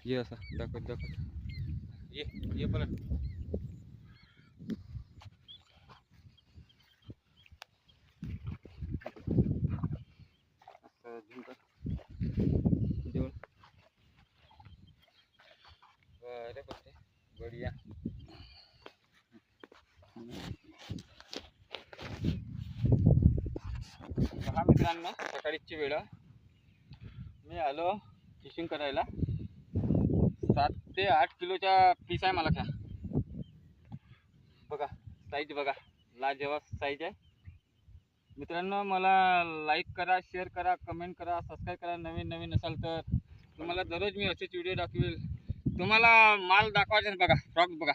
ये असा दाखवत दाखवत ये परत. झूम कर जवळ. बरे पडते बढिया. पहा मित्रांनो, सकाळीची वेळ मी आलो फिशिंग करायला. 7 ते 8 किलोच्या पीस आहे मला त्या. बघा साईज बघा, लाजवाब साईज आहे मित्रांनो. मला लाईक करा, शेअर करा, कमेंट करा, सबस्क्राईब करा. नवीन असाल तर तुम्हाला दररोज मी असेच व्हिडिओ दाखवेल. तुम्हाला माल दाखवायचे बघा, फ्रॉक बघा.